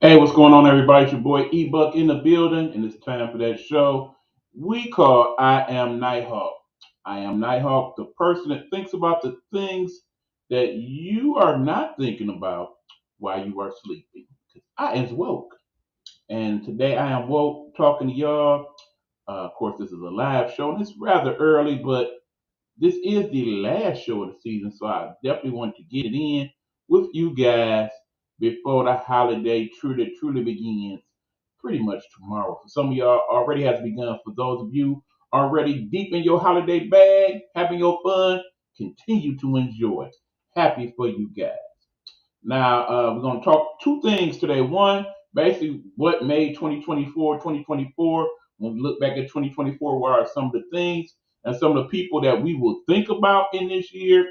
Hey, what's going on, everybody? It's your boy E-Buck in the building, and it's time for that show we call I Am Nighthawk. I am Nighthawk, the person that thinks about the things that you are not thinking about while you are sleeping. 'Cause I am woke, and today I am woke talking to y'all. Of course, this is a live show, and it's rather early, but this is the last show of the season, so I definitely want to get it in with you guys before the holiday truly begins. Pretty much tomorrow. For some of y'all, already has begun. For those of you already deep in your holiday bag, having your fun, continue to enjoy. Happy for you guys. Now, we're going to talk two things today. One, basically what made 2024 2024. When we look back at 2024, what are some of the things and some of the people that we will think about in this year?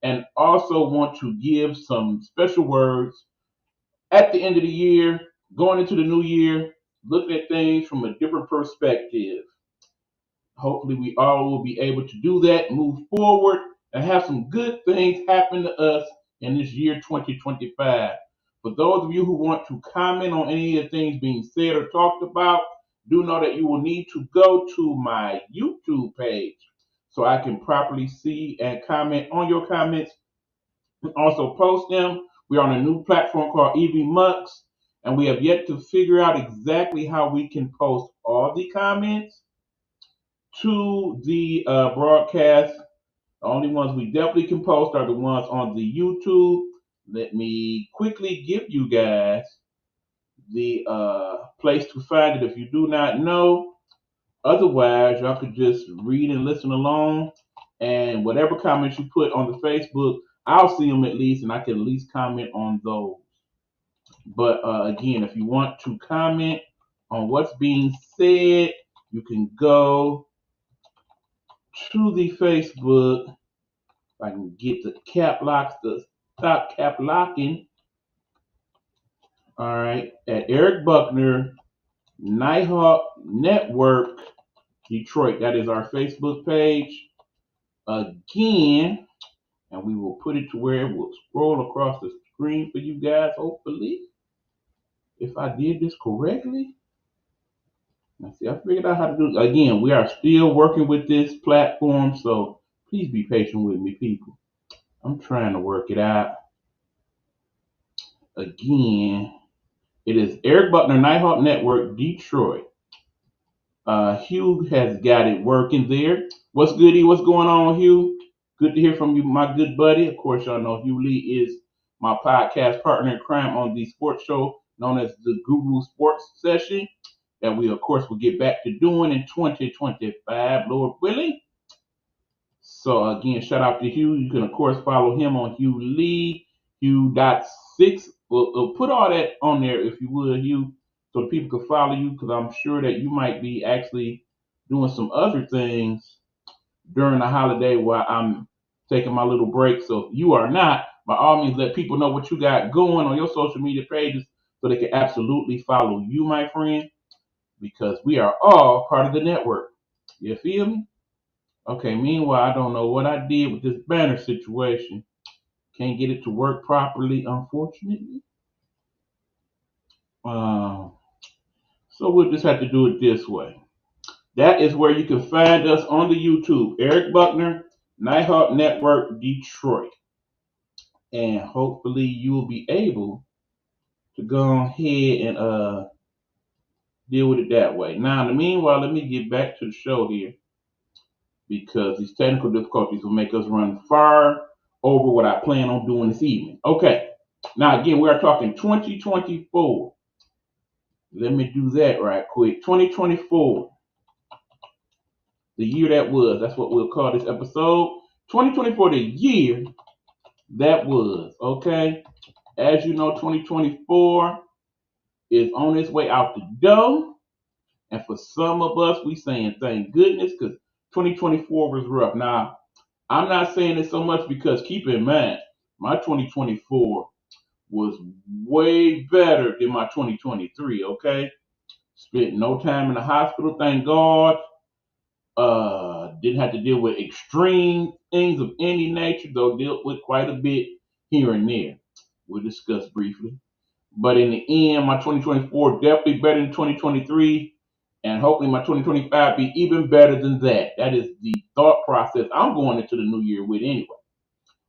And also want to give some special words at the end of the year, going into the new year, looking at things from a different perspective. Hopefully, we all will be able to do that, move forward, and have some good things happen to us in this year 2025. For those of you who want to comment on any of the things being said or talked about, do know that you will need to go to my YouTube page so I can properly see and comment on your comments and also post them. We're on a new platform called EV Mux, and we have yet to figure out exactly how we can post all the comments to the broadcast. The only ones we definitely can post are the ones on the YouTube. Let me quickly give you guys the place to find it if you do not know. Otherwise, y'all could just read and listen along. And whatever comments you put on the Facebook, I'll see them at least, and I can at least comment on those. But again, if you want to comment on what's being said, you can go to the Facebook. If I can get the cap locks to stop cap locking. All right, at Eric Buckner, Nighthawk Network, Detroit. That is our Facebook page. Again, and we will put it to where it will scroll across the screen for you guys, hopefully. If I did this correctly. Now, see, I figured out how to do it. Again, we are still working with this platform, so please be patient with me, people. I'm trying to work it out. Again, it is Eric Buckner, Nighthawk Network, Detroit. Hugh has got it working there. What's goody? What's going on, Hugh? Good to hear from you, my good buddy. Of course, y'all know Hugh Lee is my podcast partner in crime on the sports show known as the Guru Sports Session that we, of course, will get back to doing in 2025, Lord willing. So, again, shout out to Hugh. You can, of course, follow him on Hugh Lee, Hugh.6. We'll put all that on there if you would, Hugh, so the people can follow you because I'm sure that you might be actually doing some other things during the holiday while I'm taking my little break. So if you are not, by all means, let people know what you got going on your social media pages so they can absolutely follow you, my friend, because we are all part of the network. You feel me? Okay, meanwhile, I don't know what I did with this banner situation. Can't get it to work properly, unfortunately. Um, so we'll just have to do it this way. That is where you can find us on the YouTube, Eric Buckner, Nighthawk Network, Detroit. And hopefully you will be able to go ahead and deal with it that way. Now, in the meanwhile, let me get back to the show here because these technical difficulties will make us run far over what I plan on doing this evening. Okay. Now, again, we are talking 2024. Let me do that right quick. 2024, the year that was. That's what we'll call this episode. 2024, the year that was. Okay. As you know, 2024 is on its way out the door. And for some of us, we saying thank goodness because 2024 was rough. Now, I'm not saying it so much because keep in mind, my 2024 was way better than my 2023, okay? Spent no time in the hospital, thank God. Didn't have to deal with extreme things of any nature, though dealt with quite a bit here and there. We'll discuss briefly. But in the end, my 2024 definitely better than 2023, and hopefully my 2025 be even better than that. That is the thought process I'm going into the new year with anyway.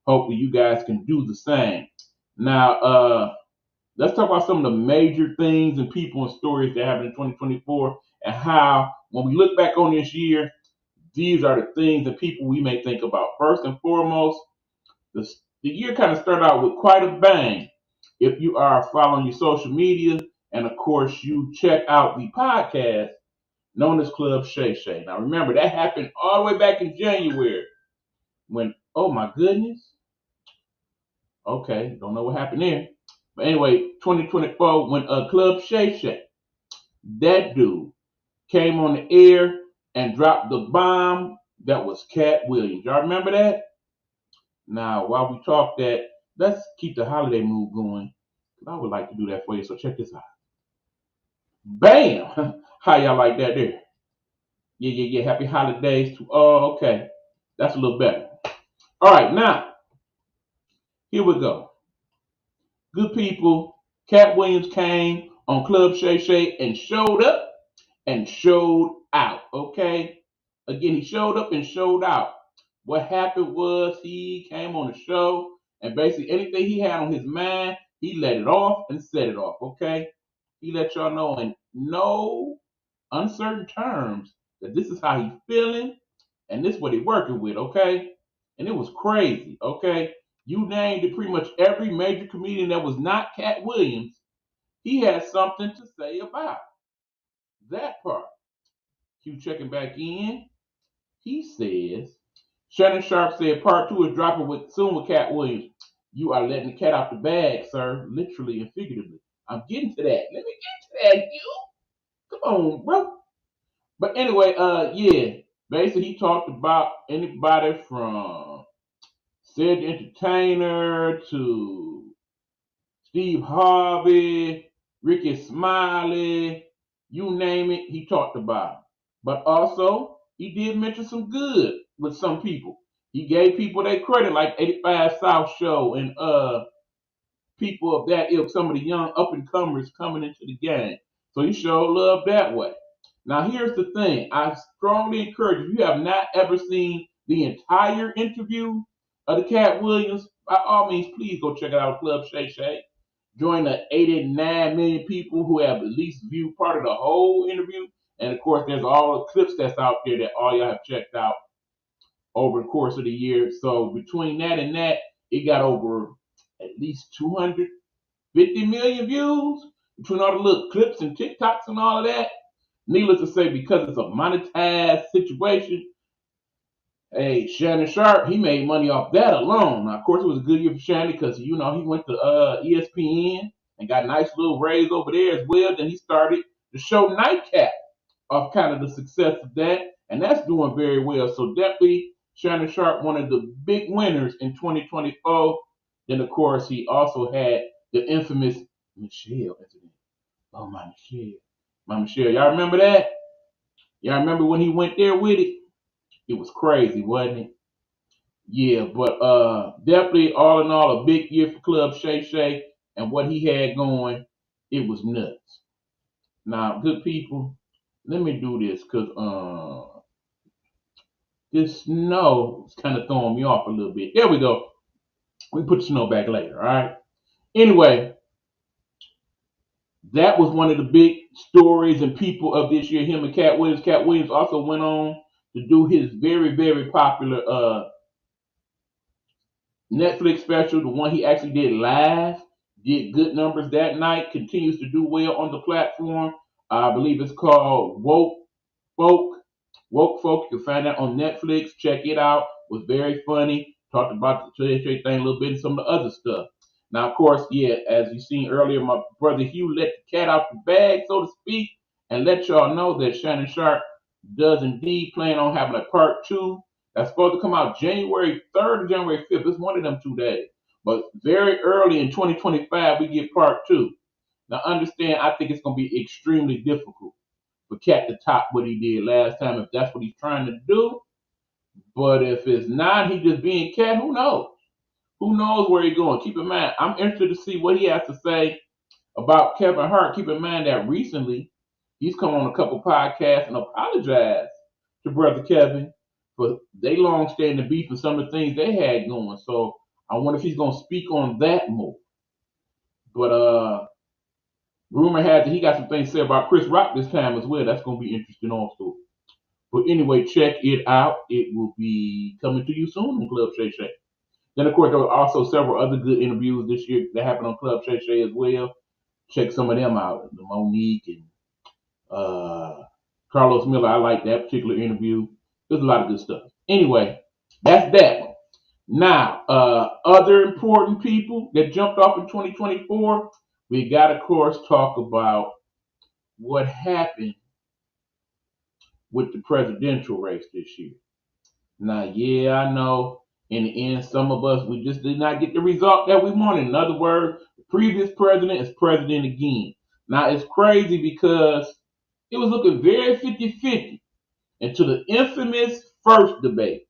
Hopefully you guys can do the same. Now, let's talk about some of the major things and people and stories that happened in 2024 and how, when we look back on this year, these are the things and people we may think about. First and foremost, the year kind of started out with quite a bang. If you are following your social media, and of course you check out the podcast known as Club Shay Shay. Now remember, that happened all the way back in January when, oh my goodness, okay, don't know what happened there. But anyway, 2024, when Club Shay Shay, that dude came on the air and dropped the bomb that was Cat Williams. Y'all remember that? Now, while we talk that, let's keep the holiday mood going. I would like to do that for you, so check this out. Bam! How y'all like that there? Yeah. Happy holidays to all. Okay, that's a little better. All right, now, here we go. Good people, Cat Williams came on Club Shay Shay and showed up and showed out, okay? Again, he showed up and showed out. What happened was he came on the show and basically anything he had on his mind, he let it off and set it off, okay? He let y'all know in no uncertain terms that this is how he's feeling and this is what he's working with, okay? And it was crazy, okay? You named it, pretty much every major comedian that was not Cat Williams, he had something to say about that part. Q checking back in. He says, Shannon Sharp said part two is dropping soon with Cat Williams. You are letting the cat out the bag, sir, literally and figuratively. I'm getting to that. Let me get to that, you. Come on, bro. But anyway, yeah. Basically, he talked about anybody from Sid the Entertainer to Steve Harvey, Ricky Smiley, you name it, he talked about it. But also, he did mention some good with some people. He gave people their credit, like 85 South Show and people of that ilk, some of the young up and comers coming into the game. So he showed love that way. Now here's the thing. I strongly encourage you, if you have not ever seen the entire interview of the Cat Williams, by all means, please go check it out, Club Shay Shay. Join the 89 million people who have at least viewed part of the whole interview. And of course, there's all the clips that's out there that all y'all have checked out over the course of the year. So between that and that, it got over at least 250 million views between all the little clips and TikToks and all of that. Needless to say, because it's a monetized situation, hey, Shannon Sharp, he made money off that alone. Now, of course, it was a good year for Shannon because, he went to ESPN and got a nice little raise over there as well. Then he started the show Nightcap off kind of the success of that, and that's doing very well. So definitely Shannon Sharp, one of the big winners in 2024. Then, of course, he also had the infamous Michelle incident. Oh, my Michelle. My Michelle. Y'all remember that? Y'all remember when he went there with it? It was crazy, wasn't it? Yeah, but definitely all in all a big year for Club Shay Shay and what he had going, it was nuts. Now, good people, let me do this because this snow is kind of throwing me off a little bit. There we go. We put the snow back later, all right? Anyway, that was one of the big stories and people of this year, him and Cat Williams. Cat Williams also went on to do his very, very popular Netflix special, the one he actually did live, did good numbers that night, continues to do well on the platform. I believe it's called Folk. Woke Folk. You can find that on Netflix. Check it out. It was very funny. Talked about the trade thing a little bit and some of the other stuff. Now, of course, yeah, as you seen earlier, my brother Hugh let the cat out the bag, so to speak, and let y'all know that Shannon Sharp does indeed plan on having a part two. That's supposed to come out January 3rd or January 5th. It's one of them 2 days. But very early in 2025, we get part two. Now, understand, I think it's going to be extremely difficult for Cat to top what he did last time, if that's what he's trying to do. But if it's not, he just being Cat, who knows? Who knows where he's going? Keep in mind, I'm interested to see what he has to say about Kevin Hart, keep in mind that recently he's come on a couple podcasts and apologized to Brother Kevin for they long-standing beef and some of the things they had going. So I wonder if he's gonna speak on that more. But rumor has it he got some things to say about Chris Rock this time as well. That's gonna be interesting also. But anyway, check it out. It will be coming to you soon on Club Shay Shay. Then, of course, there were also several other good interviews this year that happened on Club Shay Shay as well. Check some of them out. The Monique and Carlos Miller. I like that particular interview. There's a lot of good stuff. Anyway, that's that one. Now, other important people that jumped off in 2024, we got to, of course, talk about what happened with the presidential race this year. Now, yeah, I know in the end, some of us, we just did not get the result that we wanted. In other words, the previous president is president again. Now, it's crazy because it was looking very 50-50 until the infamous first debate.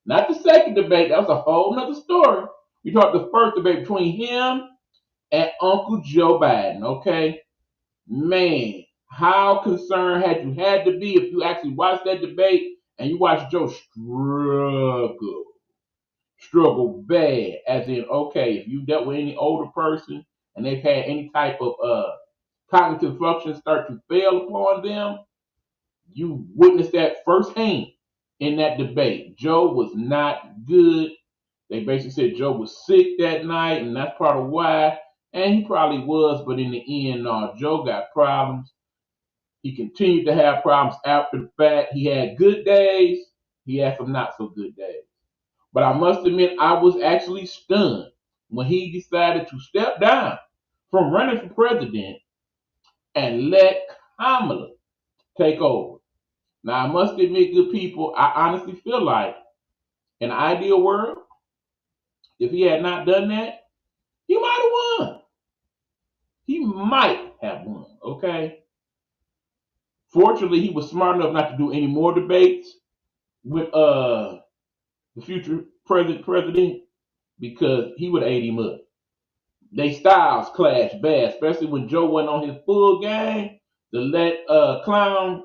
Not the second debate, that was a whole nother story. We talked the first debate between him and Uncle Joe Biden, okay? Man, how concerned had to be if you actually watched that debate and you watched Joe struggle bad, as in, okay, if you dealt with any older person and they've had any type of cognitive function start to fail upon them, you witnessed that firsthand in that debate. Joe was not good. They basically said Joe was sick that night, and that's part of why. And he probably was, but in the end, no, Joe got problems. He continued to have problems after the fact. He had good days. He had some not so good days. But I must admit, I was actually stunned when he decided to step down from running for president and let Kamala take over. Now, I must admit, good people, I honestly feel like in an ideal world, if he had not done that, he might have won. He might have won, okay? Fortunately, he was smart enough not to do any more debates with the future president because he would have ate him up. They styles clashed bad, especially when Joe wasn't on his full game to let clown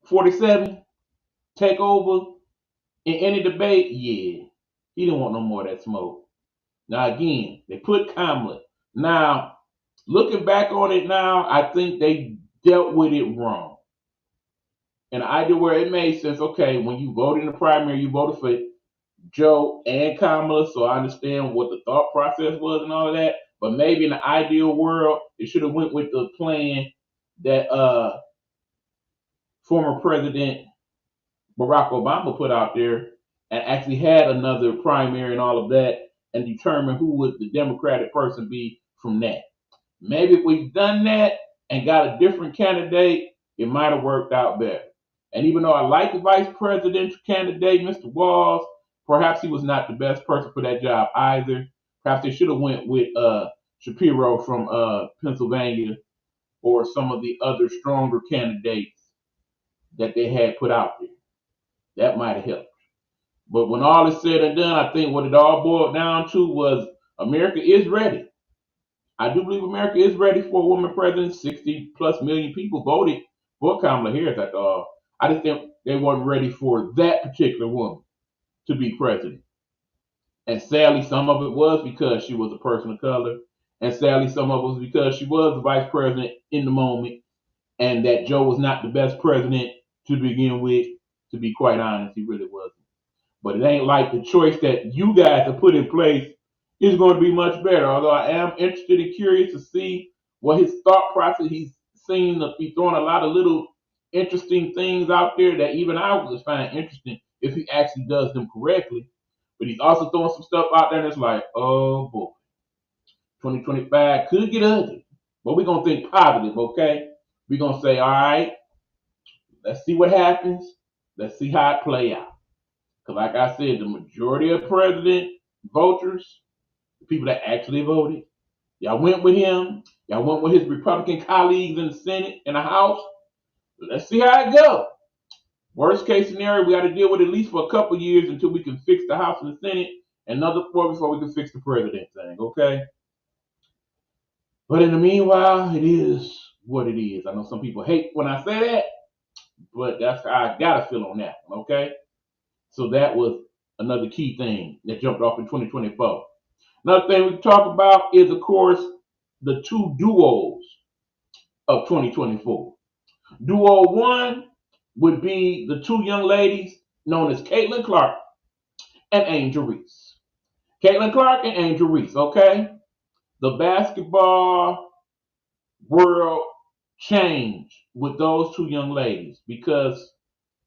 47 take over in any debate. Yeah, he didn't want no more of that smoke. Now again, they put Kamala. Now, looking back on it now, I think they dealt with it wrong. And I did where it made sense. Okay, when you voted in the primary, you voted for Joe and Kamala, so I understand what the thought process was and all of that. But maybe in the ideal world, it should have went with the plan that former President Barack Obama put out there and actually had another primary and all of that and determine who would the Democratic person be from that. Maybe if we'd done that and got a different candidate, it might have worked out better. And even though I like the vice presidential candidate, Mr. Walz, perhaps he was not the best person for that job either. Perhaps they should have went with Shapiro from Pennsylvania or some of the other stronger candidates that they had put out there. That might have helped. But when all is said and done, I think what it all boiled down to was America is ready. I do believe America is ready for a woman president. 60 plus million people voted for Kamala Harris after all. I just think they weren't ready for that particular woman to be president. And sadly, some of it was because she was a person of color. And sadly, some of it was because she was the vice president in the moment. And that Joe was not the best president to begin with. To be quite honest, he really wasn't. But it ain't like the choice that you guys have put in place is going to be much better. Although I am interested and curious to see what his thought process. He's seen he's throwing a lot of little interesting things out there that even I would find interesting if he actually does them correctly. But he's also throwing some stuff out there that's like, oh boy, 2025 could get ugly. But we're going to think positive, okay? We're going to say, all right, let's see what happens. Let's see how it play out. Because like I said, the majority of president voters, the people that actually voted, y'all went with him. Y'all went with his Republican colleagues in the Senate and the House. Let's see how it goes. Worst case scenario, we got to deal with it at least for a couple years until we can fix the House and the Senate, and another four before we can fix the president thing, okay? But in the meanwhile, it is what it is. I know some people hate when I say that, but that's how I gotta feel on that one, okay? So that was another key thing that jumped off in 2024. Another thing we can talk about is, of course, the two duos of 2024. Duo one would be the two young ladies known as Caitlin Clark and Angel Reese. Caitlin Clark and Angel Reese, okay? The basketball world changed with those two young ladies because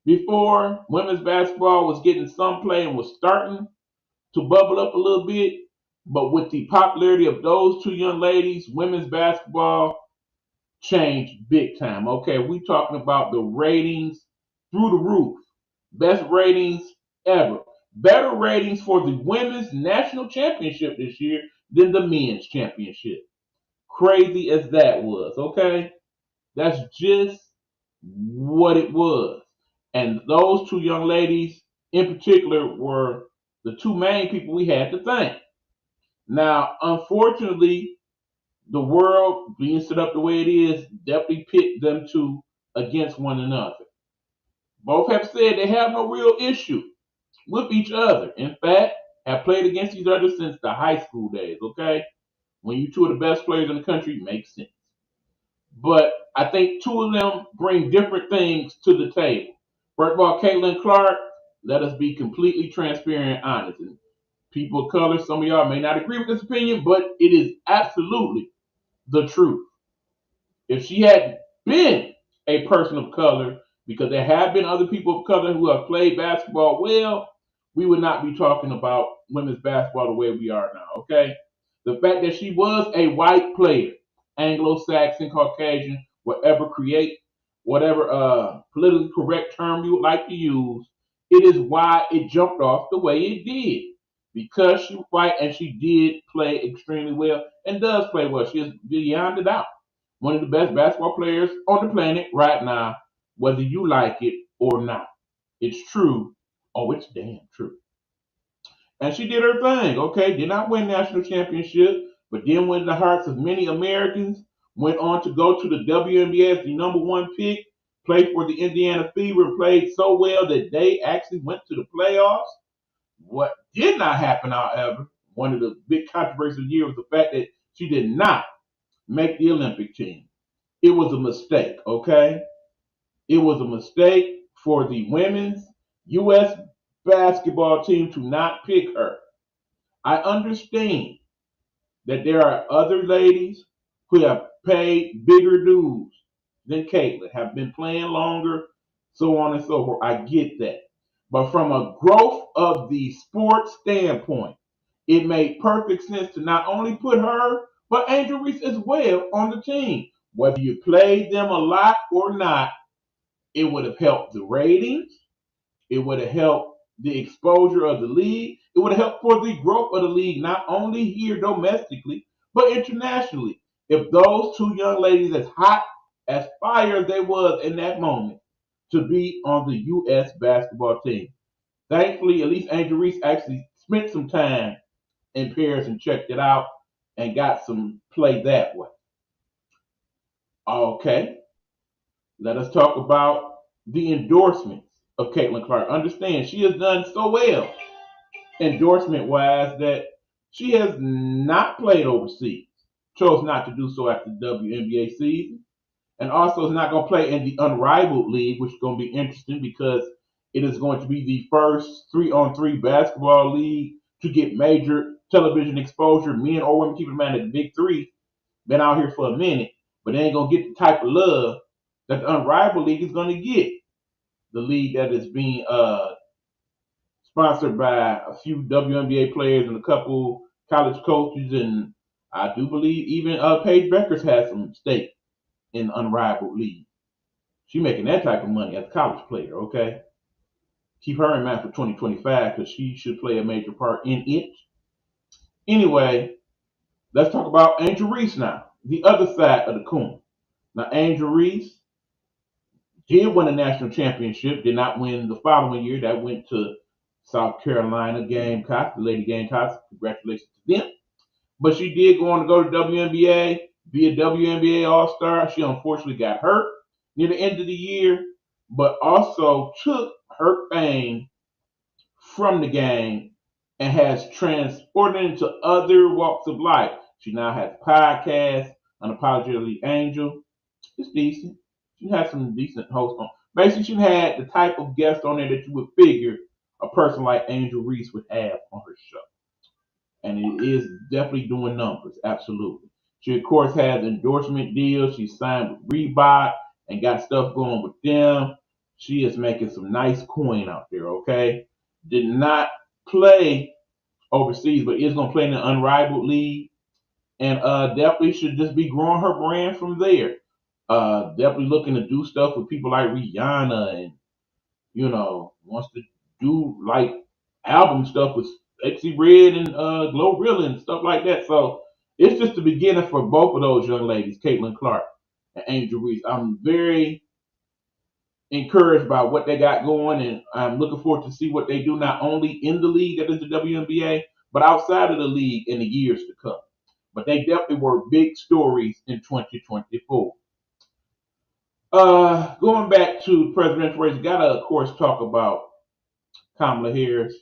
before women's basketball was getting some play and was starting to bubble up a little bit, but with the popularity of those two young ladies, women's basketball changed big time. Okay, we talking about the ratings through the roof. Best ratings ever. Better ratings for the women's national championship this year than the men's championship. Crazy as that was, okay? That's just what it was. And those two young ladies in particular were the two main people we had to thank. Now, unfortunately, the world being set up the way it is definitely pit them two against one another. Both have said they have no real issue with each other. In fact, have played against each other since the high school days, okay? When you two are the best players in the country, it makes sense. But I think two of them bring different things to the table. First of all, Caitlin Clark, let us be completely transparent and honest. And people of color, some of y'all may not agree with this opinion, but it is absolutely the truth. If she had been a person of color, because there have been other people of color who have played basketball well, we would not be talking about women's basketball the way we are now, okay? The fact that she was a white player, Anglo-Saxon, Caucasian, whatever politically correct term you would like to use, it is why it jumped off the way it did. Because she was white and she did play extremely well and does play well. She is beyond a doubt one of the best basketball players on the planet right now, whether you like it or not. It's true. Oh, it's damn true. And she did her thing, okay? Did not win national championship, but then win the hearts of many Americans. Went on to go to the WNBA as the number one pick, played for the Indiana Fever, and played so well that they actually went to the playoffs. What did not happen, however, one of the big controversies of the year was the fact that she did not make the Olympic team. It was a mistake, okay? It was a mistake for the women's U.S. basketball team to not pick her. I understand that there are other ladies who have paid bigger dues than Caitlin, have been playing longer, so on and so forth. I get that. But from a growth of the sport standpoint, it made perfect sense to not only put her, but Angel Reese as well on the team. Whether you played them a lot or not, it would have helped the ratings. It would have helped the exposure of the league. It would have helped for the growth of the league, not only here domestically, but internationally. If those two young ladies, as hot as fire as they was in that moment, to be on the U.S. basketball team. Thankfully, at least Angel Reese actually spent some time in Paris and checked it out and got some play that way. Okay, let us talk about the endorsements of Caitlin Clark. Understand, she has done so well endorsement wise that she has not played overseas. Chose not to do so after the WNBA season. And also is not going to play in the Unrivaled League, which is going to be interesting because it is going to be the first 3-on-3 basketball league to get major television exposure. Men or women, keep in mind that the big three been out here for a minute, but they ain't going to get the type of love that the Unrivaled League is going to get. The league that is being sponsored by a few WNBA players and a couple college coaches, and I do believe even Paige Beckers has some stake in the Unrivaled League. She making that type of money as a college player, okay? Keep her in mind for 2025 because she should play a major part in it. Anyway, let's talk about Angel Reese now, the other side of the coin. Now, Angel Reese did win a national championship, did not win the following year. That went to South Carolina Gamecocks, the Lady Gamecocks. Congratulations to them. But she did go on to go to WNBA be a WNBA All-Star. She unfortunately got hurt near the end of the year, but also took her fame from the game and has transported into other walks of life. She now has podcasts, Unapologetically Angel. It's decent. She has some decent hosts on. Basically, she had the type of guest on there that you would figure a person like Angel Reese would have on her show. And it is definitely doing numbers, absolutely. She, of course, has endorsement deals. She signed with Reebok and got stuff going with them. She is making some nice coin out there, okay? Did not play overseas, but is going to play in the Unrivaled League. And definitely should just be growing her brand from there. Definitely looking to do stuff with people like Rihanna and, wants to do like album stuff with Sexy Red and Glorilla and stuff like that. So it's just the beginning for both of those young ladies, Caitlin Clark and Angel Reese. I'm very encouraged by what they got going, and I'm looking forward to see what they do not only in the league that is the WNBA, but outside of the league in the years to come. But they definitely were big stories in 2024. Going back to the presidential race, gotta of course talk about Kamala Harris,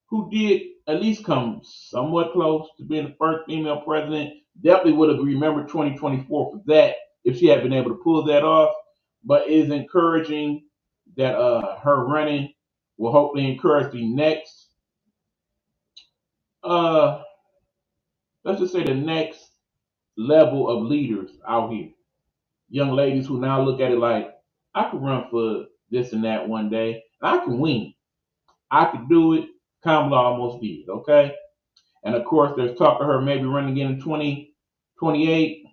who did at least come somewhat close to being the first female president. Definitely would have remembered 2024 for that if she had been able to pull that off. But it is encouraging that her running will hopefully encourage the next, uh, let's just say the next level of leaders out here. Young ladies who now look at it like, I could run for this and that one day. I can win. I could do it. Kamala almost did, okay? And of course, there's talk of her maybe running again in 2028.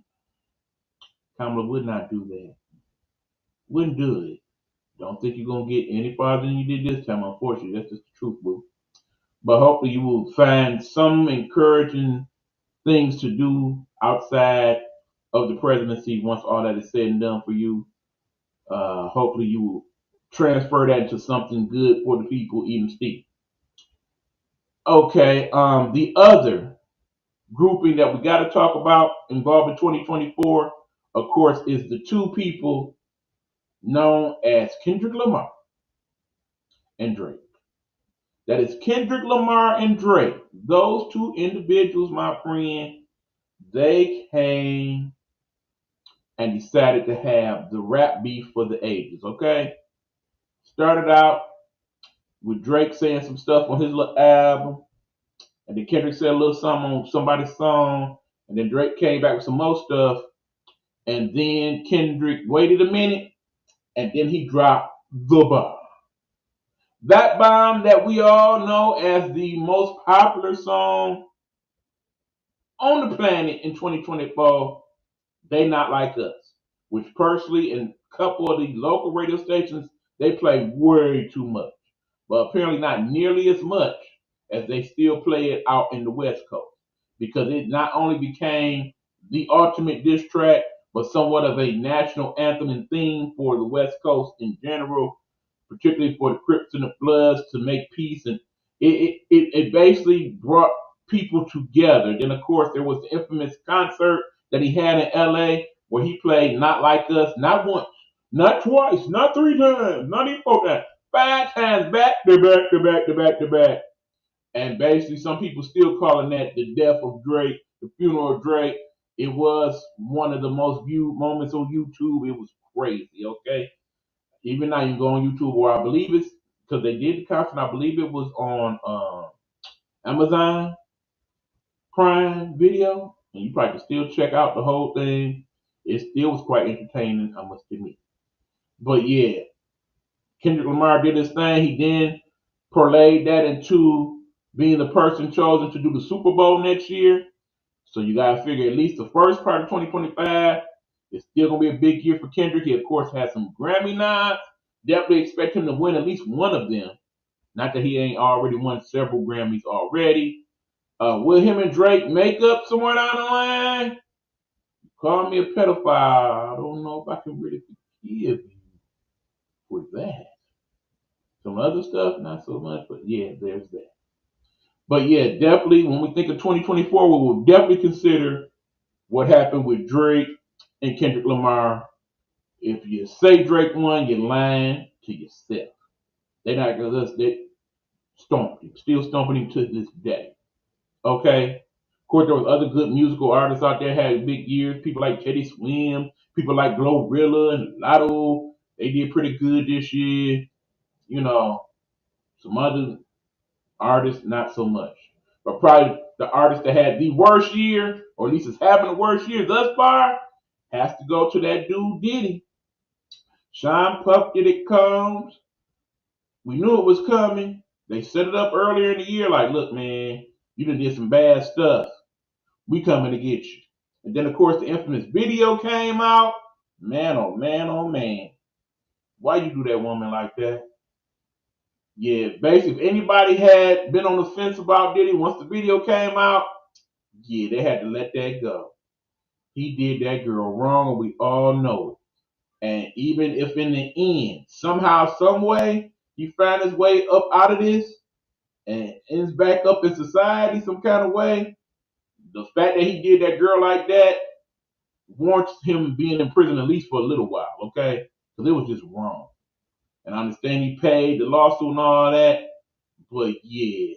Kamala would not do that. Wouldn't do it. Don't think you're going to get any farther than you did this time, unfortunately. That's just the truth, boo. But hopefully you will find some encouraging things to do outside of the presidency once all that is said and done for you. Hopefully you will transfer that into something good for the people, even Steve. Okay, the other grouping that we got to talk about involved in 2024, of course, is the two people known as Kendrick Lamar and Drake. That is Kendrick Lamar and Drake. Those two individuals, my friend, they came and decided to have the rap beef for the ages, okay? Started out with Drake saying some stuff on his little album, and then Kendrick said a little something on somebody's song, and then Drake came back with some more stuff, and then Kendrick waited a minute, and then he dropped the bomb. That bomb that we all know as the most popular song on the planet in 2024, They Not Like Us, which personally in a couple of the local radio stations, they play way too much. But apparently not nearly as much as they still play it out in the West Coast. Because it not only became the ultimate diss track, but somewhat of a national anthem and theme for the West Coast in general, particularly for the Crips and the Bloods to make peace. And it basically brought people together. Then, of course, there was the infamous concert that he had in LA where he played Not Like Us, not once, not twice, not three times, not even four times, five times back to back to back to back to back. And basically, some people still calling that the death of Drake, the funeral of Drake. It was one of the most viewed moments on YouTube. It was crazy, okay? Even now, you can go on YouTube, or I believe it's because they did the concert. I believe it was on Amazon Prime Video, and you probably can still check out the whole thing. It still was quite entertaining, I must admit. But yeah, Kendrick Lamar did his thing. He then parlayed that into being the person chosen to do the Super Bowl next year. So you gotta figure at least the first part of 2025 is still gonna be a big year for Kendrick. He of course has some Grammy nods. Definitely expect him to win at least one of them. Not that he ain't already won several Grammys already. Will him and Drake make up somewhere down the line? Call me a pedophile. I don't know if I can really forgive you for that. Some other stuff, not so much, but yeah, there's that. But yeah, definitely when we think of 2024, we will definitely consider what happened with Drake and Kendrick Lamar. If you say Drake won, you're lying to yourself. They're not gonna they stomped him, still stomping him to this day. Okay? Of course, there was other good musical artists out there had big years. People like Teddy Swim, people like Glorilla and Lotto. They did pretty good this year. You know, some other artists not so much. But probably the artist that had the worst year, or at least is having the worst year thus far, has to go to that dude Diddy. Sean Puff Diddy Combs. We knew it was coming. They set it up earlier in the year, like, look, man, you done did some bad stuff. We coming to get you. And then, of course, the infamous video came out. Man, oh man, oh man. Why you do that woman like that? Yeah, basically, if anybody had been on the fence about Diddy once the video came out, yeah, they had to let that go. He did that girl wrong, and we all know it. And even if in the end, somehow, some way, he found his way up out of this and ends back up in society some kind of way, the fact that he did that girl like that warrants him being in prison at least for a little while, okay? Because it was just wrong. And I understand he paid the lawsuit and all that, but yeah.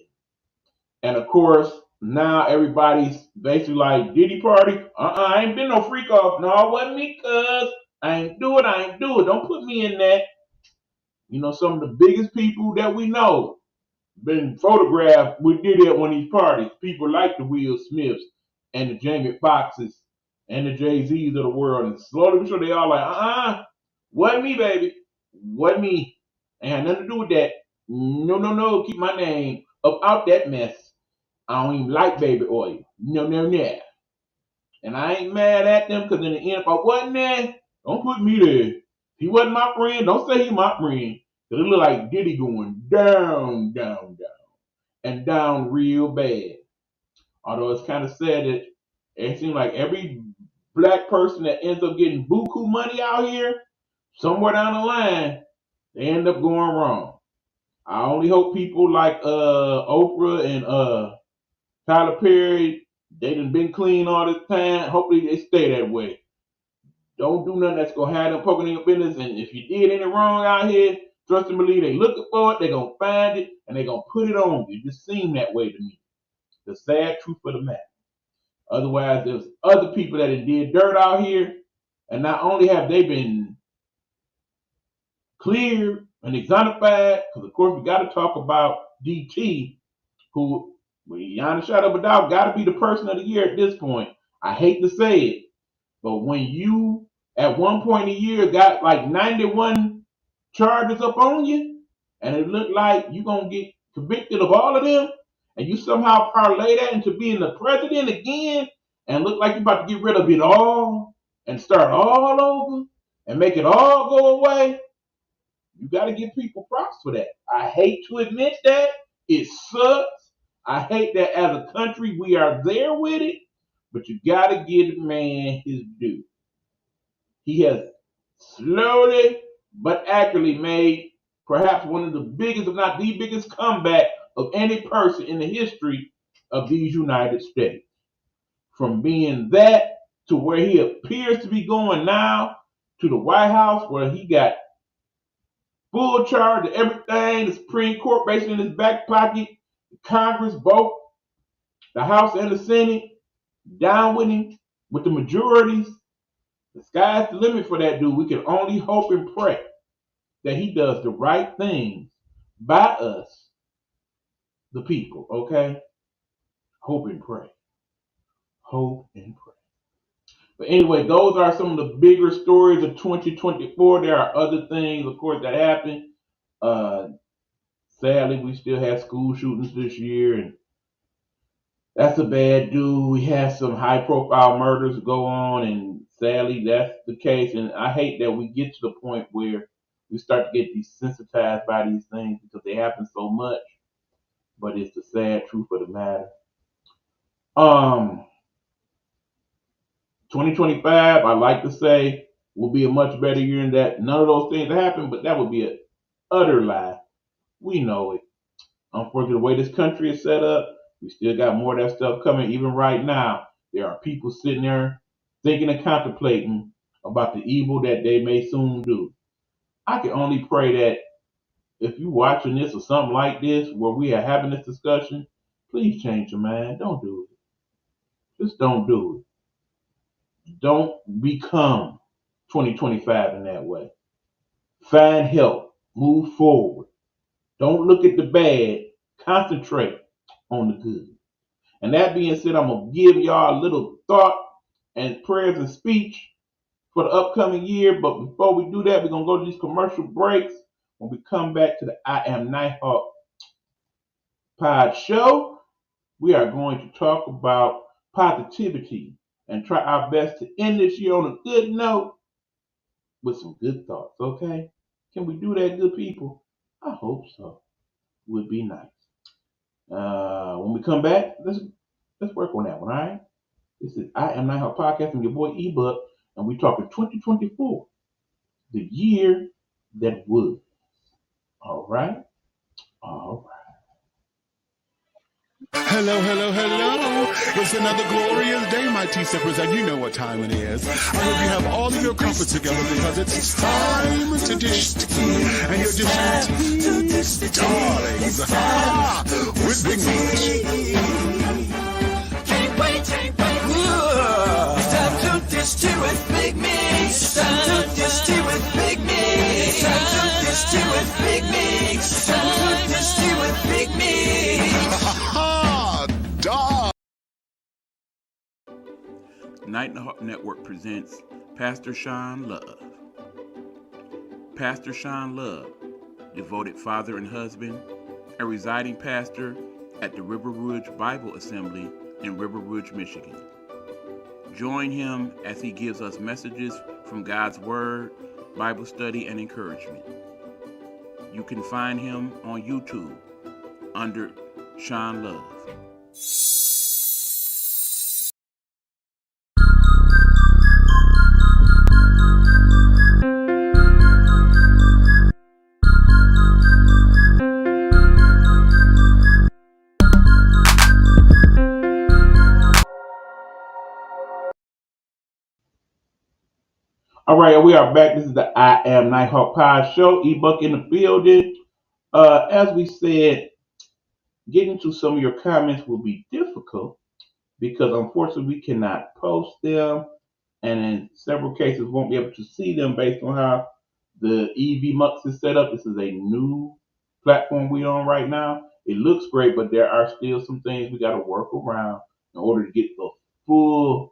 And of course, now everybody's basically like, Diddy party? I ain't been no freak off. No, it wasn't me, cuz. I ain't do it. Don't put me in that. You know, some of the biggest people that we know been photographed with Diddy at one of these parties. People like the Will Smiths and the Jamie Foxxes and the Jay-Z's of the world. And slowly but surely they all like, wasn't me, baby. Wasn't me. Ain't had nothing to do with that. No, no, no. Keep my name up out that mess. I don't even like baby oil. No, no, no. And I ain't mad at them because in the end, if I wasn't there, don't put me there. He wasn't my friend. Don't say he my friend. Because it look like Diddy going down, down, down. And down real bad. Although it's kind of sad that it seems like every black person that ends up getting buku money out here, somewhere down the line, they end up going wrong. I only hope people like Oprah and Tyler Perry, they done been clean all this time. Hopefully they stay that way. Don't do nothing that's gonna have them poking in your business. And if you did any wrong out here, trust and believe they looking for it, they gonna find it, and they gonna put it on you. It just seemed that way to me. The sad truth of the matter. Otherwise, there's other people that did dirt out here, and not only have they been cleared and exonerated, because of course we got to talk about DT, who, beyond a shadow of a doubt, got to be the person of the year at this point. I hate to say it, but when you at one point in the year got like 91 charges up on you, and it looked like you're gonna get convicted of all of them, and you somehow parlay that into being the president again, and look like you're about to get rid of it all and start all over and make it all go away, you got to give people props for that. I hate to admit that. It sucks. I hate that as a country we are there with it, but you got to give the man his due. He has slowly but accurately made perhaps one of the biggest, if not the biggest, comeback of any person in the history of these United States. From being that to where he appears to be going now, to the White House, where he got full charge of everything, the Supreme Court basically in his back pocket, Congress, both the House and the Senate, down with him with the majorities. The sky's the limit for that dude. We can only hope and pray that he does the right things by us, the people, okay? Hope and pray. Hope and pray. But anyway, those are some of the bigger stories of 2024. There are other things, of course, that happened. Sadly, we still had school shootings this year, and that's a bad dude. We had some high-profile murders go on, and sadly, that's the case. And I hate that we get to the point where we start to get desensitized by these things because they happen so much. But it's the sad truth of the matter. 2025, I like to say, will be a much better year in that none of those things happen, but that would be an utter lie. We know it. Unfortunately, the way this country is set up, we still got more of that stuff coming. Even right now, there are people sitting there thinking and contemplating about the evil that they may soon do. I can only pray that if you're watching this or something like this where we are having this discussion, please change your mind. Don't do it. Just don't do it. Don't become 2025 in that way. Find help. Move forward. Don't look at the bad. Concentrate on the good. And that being said, I'm going to give y'all a little thought and prayers and speech for the upcoming year. But before we do that, we're going to go to these commercial breaks. When we come back to the I Am Nighthawk Pod Show, we are going to talk about positivity and try our best to end this year on a good note with some good thoughts, okay? Can we do that, good people? I hope so. Would be nice. When we come back, let's work on that one, all right? This is I Am Nighthawk Podcast and your boy eBook, and we talking 2024, the year that was. All right? All right. Hello, hello, hello. It's another glorious day, my T-steppers, and you know what time it is. I hope you have all of your comfort together because it's time to dish tea. And you're dishing tea, darlings, with Big Meat. Can't wait. It's time to dish tea with Big Meat. It's time to dish tea with Big Meat. It's time to dish tea with Big Meat. It's time to dish tea with Big Meat. Dog. Nighthawk Network presents Pastor Sean Love. Pastor Sean Love, devoted father and husband, a residing pastor at the River Rouge Bible Assembly in River Rouge, Michigan. Join him as he gives us messages from God's Word, Bible study, and encouragement. You can find him on YouTube under Sean Love. All right, we are back. This is the I Am Nighthawk Pod Show. eBook in the building. As we said, getting to some of your comments will be difficult because unfortunately we cannot post them, and in several cases won't be able to see them based on how the EV Mux is set up. This is a new platform we're on right now. It looks great, but there are still some things we got to work around in order to get the full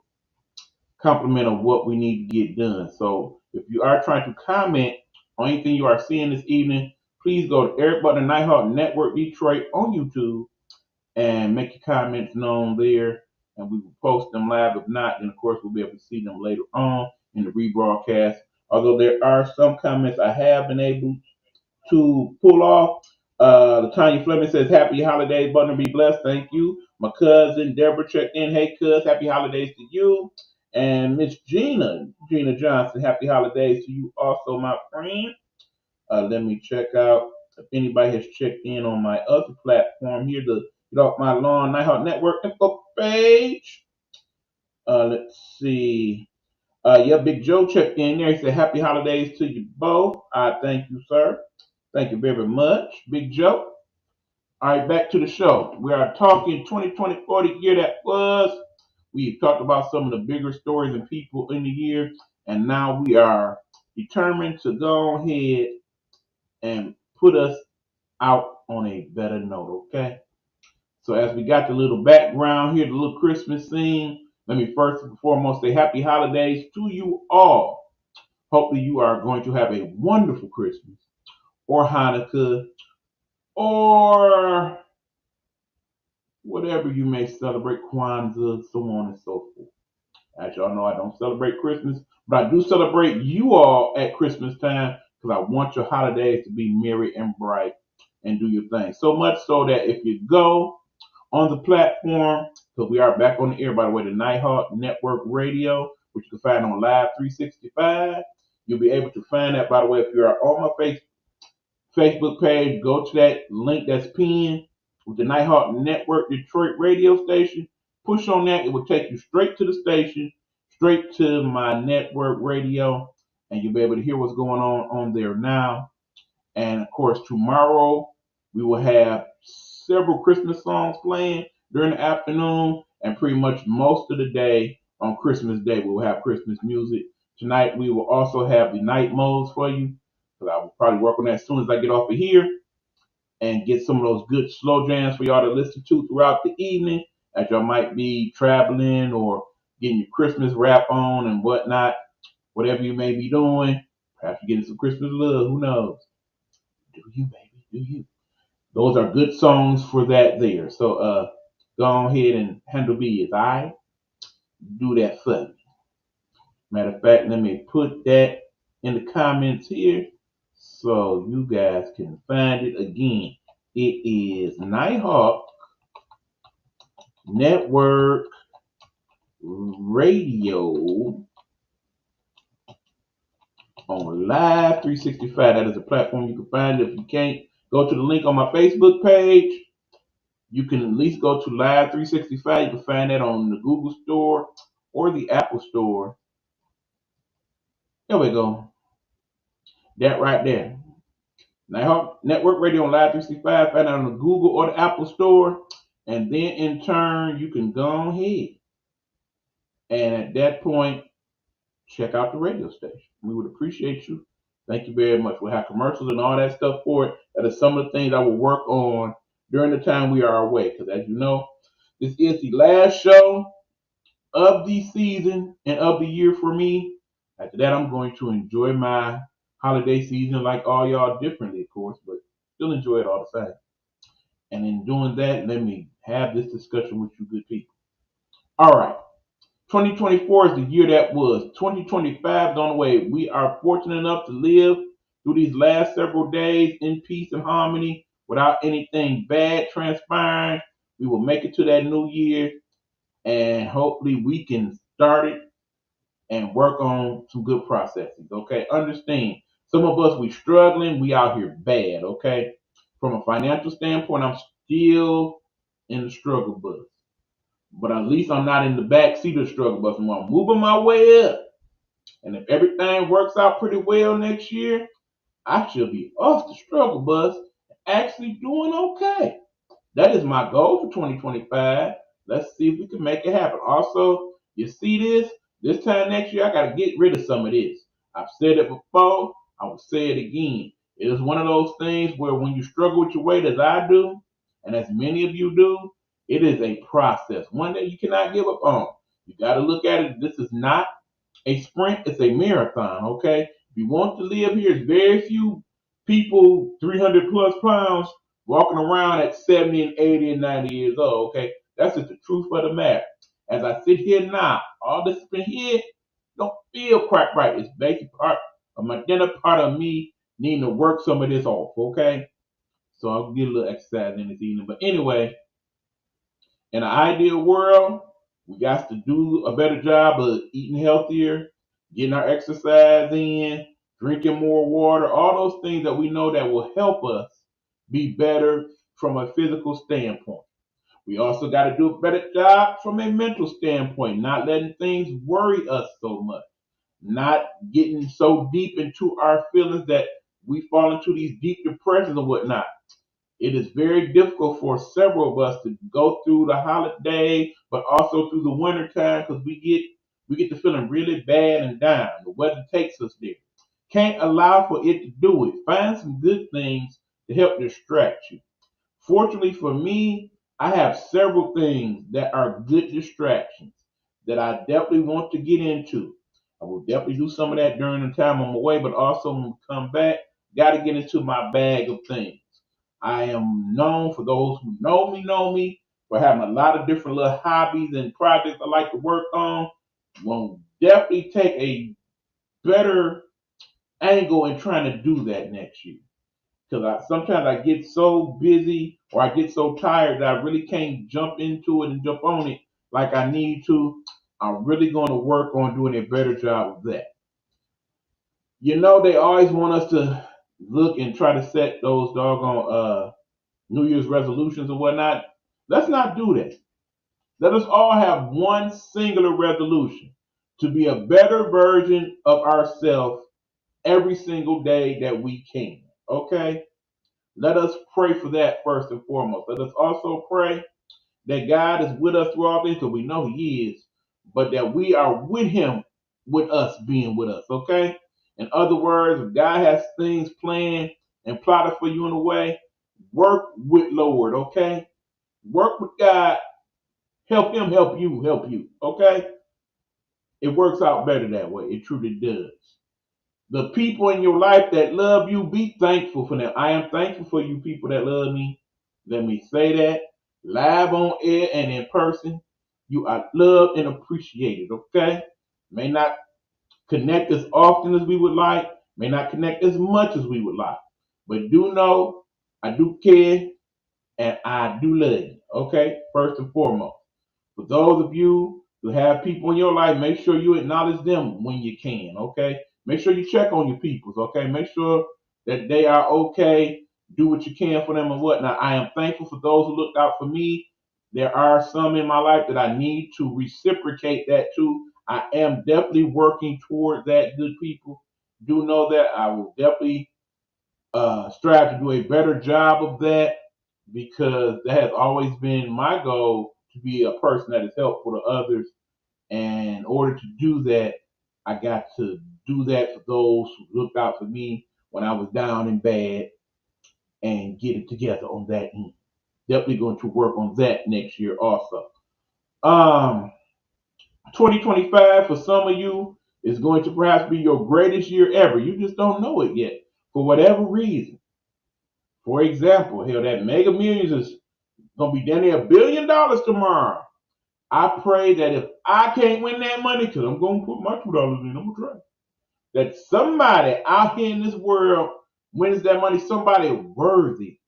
complement of what we need to get done. So if you are trying to comment on anything you are seeing this evening, please go to Eric Butler Nighthawk Network Detroit on YouTube and make your comments known there, and we will post them live. If not, then of course we'll be able to see them later on in the rebroadcast. Although there are some comments I have been able to pull off. Tanya Fleming says, Happy holidays, Butler, be blessed. Thank you. My cousin Deborah checked in. Hey, cuz, happy holidays to you. And Miss Gina Johnson, happy holidays to you also, my friend. Let me check out if anybody has checked in on my other platform here, the Get Off My Lawn Nighthawk Network info page. Let's see. Big Joe checked in there. He said, Happy holidays to you both. Thank you, sir. Thank you very much, Big Joe. All right, back to the show. We are talking 2024, the year that was. We talked about some of the bigger stories and people in the year, and now we are determined to go ahead and put us out on a better note, okay? So as we got the little background here, the little Christmas scene, let me first and foremost say happy holidays to you all. Hopefully you are going to have a wonderful Christmas or Hanukkah or whatever you may celebrate, Kwanzaa, so on and so forth. As y'all know, I don't celebrate Christmas, but I do celebrate you all at Christmas time because I want your holidays to be merry and bright and do your thing. So much so that if you go on the platform, because we are back on the air, by the way, the Nighthawk Network Radio, which you can find on Live 365, you'll be able to find that, by the way, if you are on my Facebook page, go to that link that's pinned with the Nighthawk Network Detroit radio station. Push on that. It will take you straight to the station, straight to my network radio, and you'll be able to hear what's going on there now. And of course, tomorrow we will have several Christmas songs playing during the afternoon, and pretty much most of the day on Christmas Day we will have Christmas music. Tonight we will also have the night modes for you, because I will probably work on that as soon as I get off of here and get some of those good slow jams for y'all to listen to throughout the evening as y'all might be traveling or getting your Christmas wrap on and whatnot, whatever you may be doing. Perhaps you're getting some Christmas love, who knows? Do you, baby, do you? Those are good songs for that there. So go ahead and handle biz, all right? Do that for me. Matter of fact, let me put that in the comments here so you guys can find it again. It is Nighthawk Network Radio on Live 365. That is a platform you can find. If you can't, go to the link on my Facebook page. You can at least go to Live 365. You can find that on the Google Store or the Apple Store. There we go. That right there. Nighthawk Network Radio on Live 365. Find it on the Google or the Apple Store. And then in turn, you can go ahead and at that point, check out the radio station. We would appreciate you. Thank you very much. We'll have commercials and all that stuff for it. That is some of the things I will work on during the time we are away. Because as you know, this is the last show of the season and of the year for me. After that, I'm going to enjoy my holiday season like all y'all differently, of course, but still enjoy it all the same. And in doing that, let me have this discussion with you good people. All right. 2024 is the year that was. 2025 is on the way. We are fortunate enough to live through these last several days in peace and harmony without anything bad transpiring. We will make it to that new year, and hopefully we can start it and work on some good processes. Okay, understand. Some of us, we struggling. We out here bad. Okay, from a financial standpoint, I'm still in the struggle bus. But at least I'm not in the back seat of the struggle bus. I'm moving my way up. And if everything works out pretty well next year, I should be off the struggle bus and actually doing okay. That is my goal for 2025. Let's see if we can make it happen. Also, you see this time next year, I got to get rid of some of this. I've said it before. I will say it again. It is one of those things where when you struggle with your weight as I do, and as many of you do, it is a process. One that you cannot give up on. You got to look at it. This is not a sprint. It's a marathon, okay? If you want to live here, there's very few people 300 plus pounds walking around at 70 and 80 and 90 years old, okay? That's just the truth of the matter. As I sit here now, all this been here don't feel quite right. It's basically part of my dinner, part of me needing to work some of this off, okay? So I'll get a little exercise in this evening. But anyway, in an ideal world, we got to do a better job of eating healthier, getting our exercise in, drinking more water, all those things that we know that will help us be better from a physical standpoint. We also got to do a better job from a mental standpoint, not letting things worry us so much, not getting so deep into our feelings that we fall into these deep depressions and whatnot. It is very difficult for several of us to go through the holiday, but also through the winter time because we get to feeling really bad and down. The weather takes us there. Can't allow for it to do it. Find some good things to help distract you. Fortunately for me, I have several things that are good distractions that I definitely want to get into. I will definitely do some of that during the time I'm away, but also when we come back, got to get into my bag of things. I am known, for those who know me, for having a lot of different little hobbies and projects I like to work on. Will definitely take a better angle in trying to do that next year. Because sometimes I get so busy or I get so tired that I really can't jump into it and jump on it like I need to. I'm really going to work on doing a better job of that. You know, they always want us to look and try to set those doggone New Year's resolutions and whatnot. Let's not do that. Let us all have one singular resolution. to be a better version of ourselves every single day that we can. Okay? Let us pray for that first and foremost. Let us also pray that God is with us through all things, because we know He is, but that we are with Him, with us being with us. Okay? In other words, if God has things planned and plotted for you in a way, work with Lord. Okay? Work with God. Help Him help you, help you. Okay? It works out better that way. It truly does. The people in your life that love you, be thankful for them. I am thankful for you people that love me. Let me say that live on air and in person. You are loved and appreciated, okay? May not connect as often as we would like, may not connect as much as we would like, but do know I do care and I do love you, okay? First and foremost. For those of you who have people in your life, make sure you acknowledge them when you can, okay? Make sure you check on your peoples, okay? Make sure that they are okay. Do what you can for them and whatnot. I am thankful for those who looked out for me. There are some in my life that I need to reciprocate that to. I am definitely working toward that, good people. Do know that I will definitely strive to do a better job of that, because that has always been my goal, to be a person that is helpful to others. And in order to do that, I got to do that for those who looked out for me when I was down and bad, and get it together on that end. Definitely going to work on that next year also. Um, 2025 for some of you is going to perhaps be your greatest year ever. You just don't know it yet for whatever reason. For example, hell, that Mega Millions is gonna be down there $1 billion tomorrow. I pray that if I can't win that money, because I'm gonna put my $2 in, I'm gonna try. That somebody out here in this world wins that money, somebody worthy,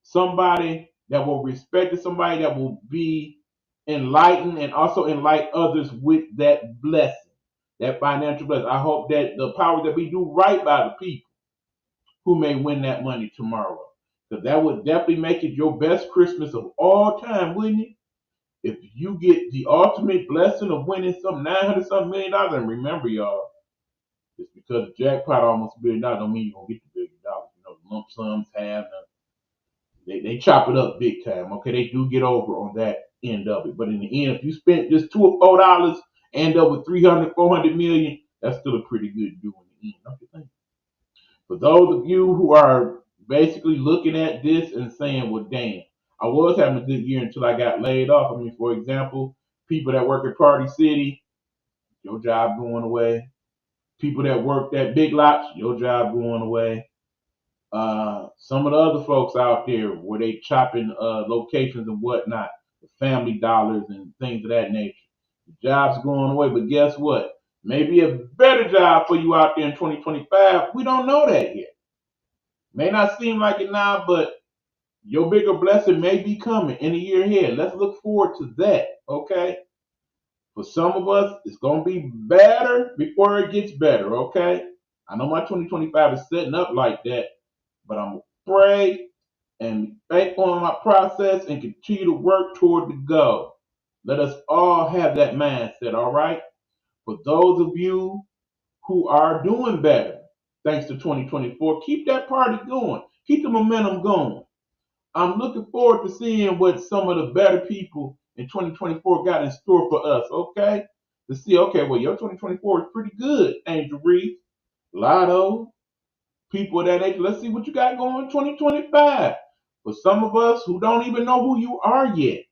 somebody that will respect it, somebody that will be enlightened and also enlighten others with that blessing, that financial blessing. I hope that the power that we do right by the people who may win that money tomorrow. Because that would definitely make it your best Christmas of all time, wouldn't it? If you get the ultimate blessing of winning some 900 something $1 million, and remember, y'all, just because the jackpot almost $1 billion don't mean you're gonna get the $1 billion. You know, lump sums have they chop it up big time. Okay, they do get over on that end of it. But in the end, if you spent just $2 or $4, end up with 300, 400 million, that's still a pretty good deal in the end, don't you think? For those of you who are basically looking at this and saying, well, damn, I was having a good year until I got laid off. I mean, for example, people that work at Party City, your job going away. People that work at Big Lots, your job going away. Some of the other folks out there where they chopping locations and whatnot, Family Dollars and things of that nature. The job's going away, but guess what? Maybe a better job for you out there in 2025. We don't know that yet. May not seem like it now, but your bigger blessing may be coming in the year ahead. Let's look forward to that, okay? For some of us, it's going to be better before it gets better, okay? I know my 2025 is setting up like that, but I'm going to pray and bank on my process and continue to work toward the goal. Let us all have that mindset, all right? For those of you who are doing better, thanks to 2024, keep that party going. Keep the momentum going. I'm looking forward to seeing what some of the better people in 2024 got in store for us, okay? To see, okay, well, your 2024 is pretty good, Angel Reese, Lotto, people of that age. Let's see what you got going in 2025. For some of us who don't even know who you are yet,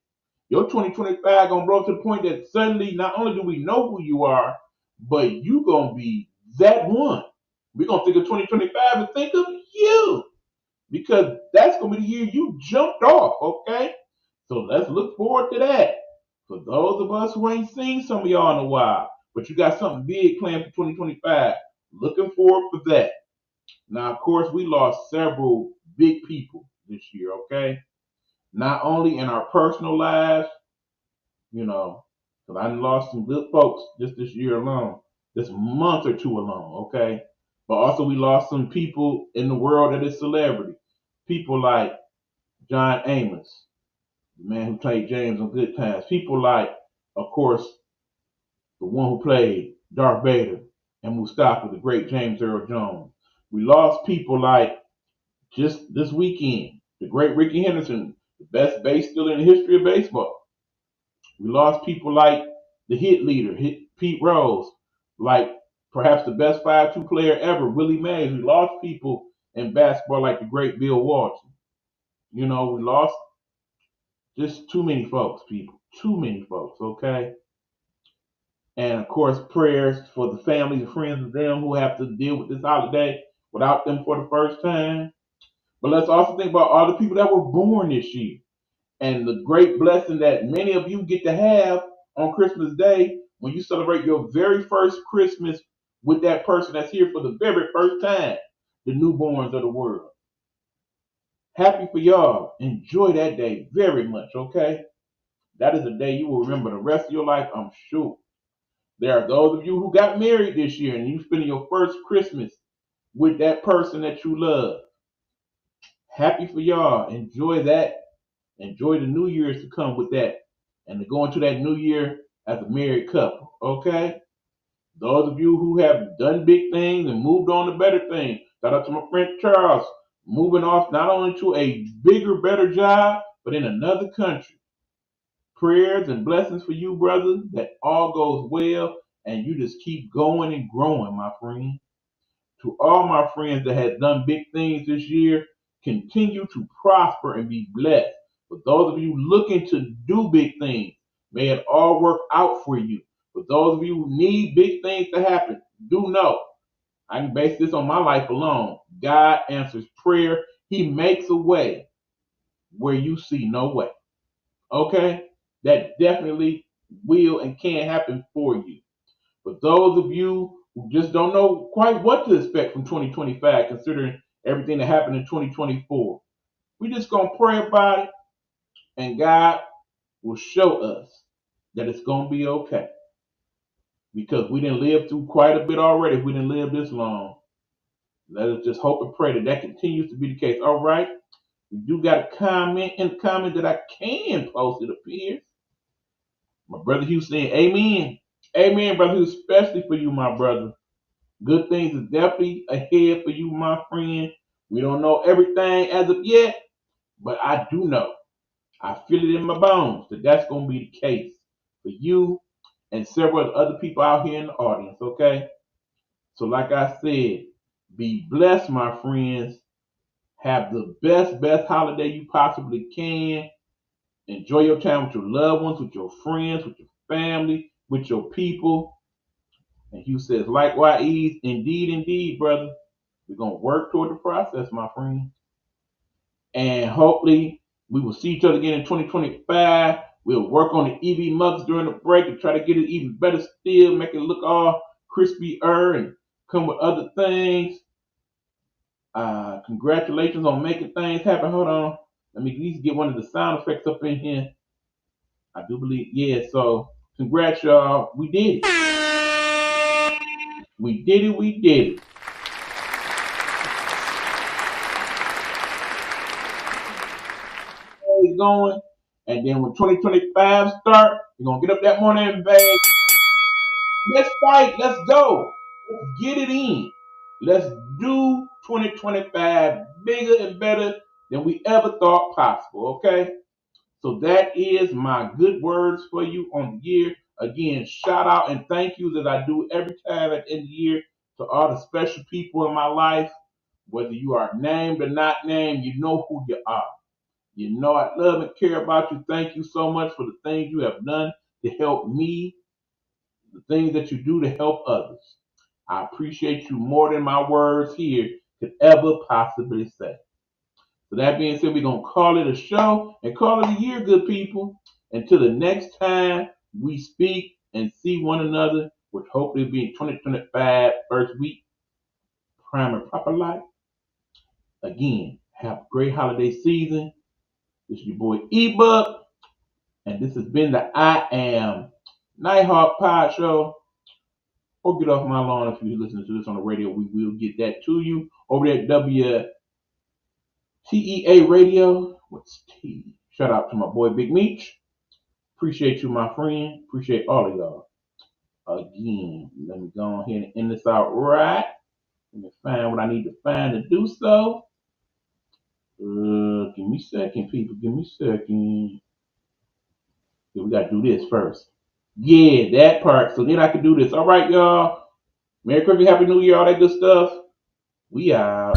your 2025 gonna grow to the point that suddenly not only do we know who you are, but you gonna be that one. We're gonna think of 2025 and think of you, because that's going to be the year you jumped off, okay? So let's look forward to that. For those of us who ain't seen some of y'all in a while, but you got something big planned for 2025, looking forward for that. Now, of course, we lost several big people this year, okay? Not only in our personal lives, you know, because I lost some good folks just this year alone, this month or two alone, okay? But also we lost some people in the world that is celebrity. People like John Amos, the man who played James on Good Times. People like, of course, the one who played Darth Vader, and Mustafa, the great James Earl Jones. We lost people like just this weekend, the great Ricky Henderson, the best bass stealer in the history of baseball. We lost people like the hit leader, Pete Rose, like perhaps the best 5-2 player ever, Willie Mays. We lost people in basketball like the great Bill Walton. We lost just too many folks, people. Too many folks, okay? And of course, prayers for the families and friends of them who have to deal with this holiday without them for the first time. But let's also think about all the people that were born this year and the great blessing that many of you get to have on Christmas Day when you celebrate your very first Christmas with that person that's here for the very first time, the newborns of the world. Happy for y'all. Enjoy that day very much, okay? That is a day you will remember the rest of your life, I'm sure. There are those of you who got married this year and you spending your first Christmas with that person that you love. Happy for y'all. Enjoy that. Enjoy the New Year's to come with that. And to go into that new year as a married couple. Okay? Those of you who have done big things and moved on to better things. Shout out to my friend Charles. Moving off not only to a bigger, better job, but in another country. Prayers and blessings for you, brother, that all goes well and you just keep going and growing, my friend. To all my friends that have done big things this year, continue to prosper and be blessed. For those of you looking to do big things, may it all work out for you. For those of you who need big things to happen, do know, I can base this on my life alone. God answers prayer. He makes a way where you see no way. Okay? That definitely will and can happen for you. For those of you who just don't know quite what to expect from 2025, considering everything that happened in 2024, we're just going to pray about it, and God will show us that it's going to be okay. Because we didn't live through quite a bit already. If we didn't live this long, let us just hope and pray that that continues to be the case. All right? We do got a comment in the comment that I can post, it appears. My brother Hugh saying, amen. Amen, brother Hugh, especially for you, my brother. Good things is definitely ahead for you, my friend. We don't know everything as of yet, but I do know. I feel it in my bones that that's going to be the case for you and several other people out here in the audience, okay? So like I said, be blessed, my friends. Have the best holiday you possibly can. Enjoy your time with your loved ones, with your friends, with your family, with your people. And Hugh says, likewise, indeed, brother. We're going to work toward the process, my friend. And hopefully, we will see each other again in 2025. We'll work on the EV mugs during the break and try to get it even better still, make it look all crispier and come with other things. Congratulations on making things happen. Hold on. Let me at least get one of the sound effects up in here. I do believe, yeah, so congrats, y'all. We did it. We did it. Is going, and then when 2025 start, we're gonna get up that morning and bang. Let's fight. Let's go. Let's get it in. Let's do 2025 bigger and better than we ever thought possible. Okay. So that is my good words for you on the year. Again, shout out and thank you that I do every time at the end of the year to all the special people in my life. Whether you are named or not named, you know who you are. You know I love and care about you. Thank you so much for the things you have done to help me, the things that you do to help others. I appreciate you more than my words here could ever possibly say. So that being said, we're going to call it a show and call it a year, good people. Until the next time we speak and see one another, which hopefully will be in 2025, first week, prime and proper life. Again, have a great holiday season. This is your boy E-Buck, and this has been the I Am Nighthawk Pod Show. Or get off my lawn if you're listening to this on the radio. We will get that to you over there at WTEA Radio. What's T? Shout out to my boy Big Meech. Appreciate you, my friend. Appreciate all of y'all. again. Let me go ahead and end this out right. Let me find what I need to find to do so. Give me a second, people. Give me a second. Yeah, we gotta do this first. Yeah, that part. So then I can do this. All right, y'all. Merry Christmas, Happy New Year, all that good stuff. We out.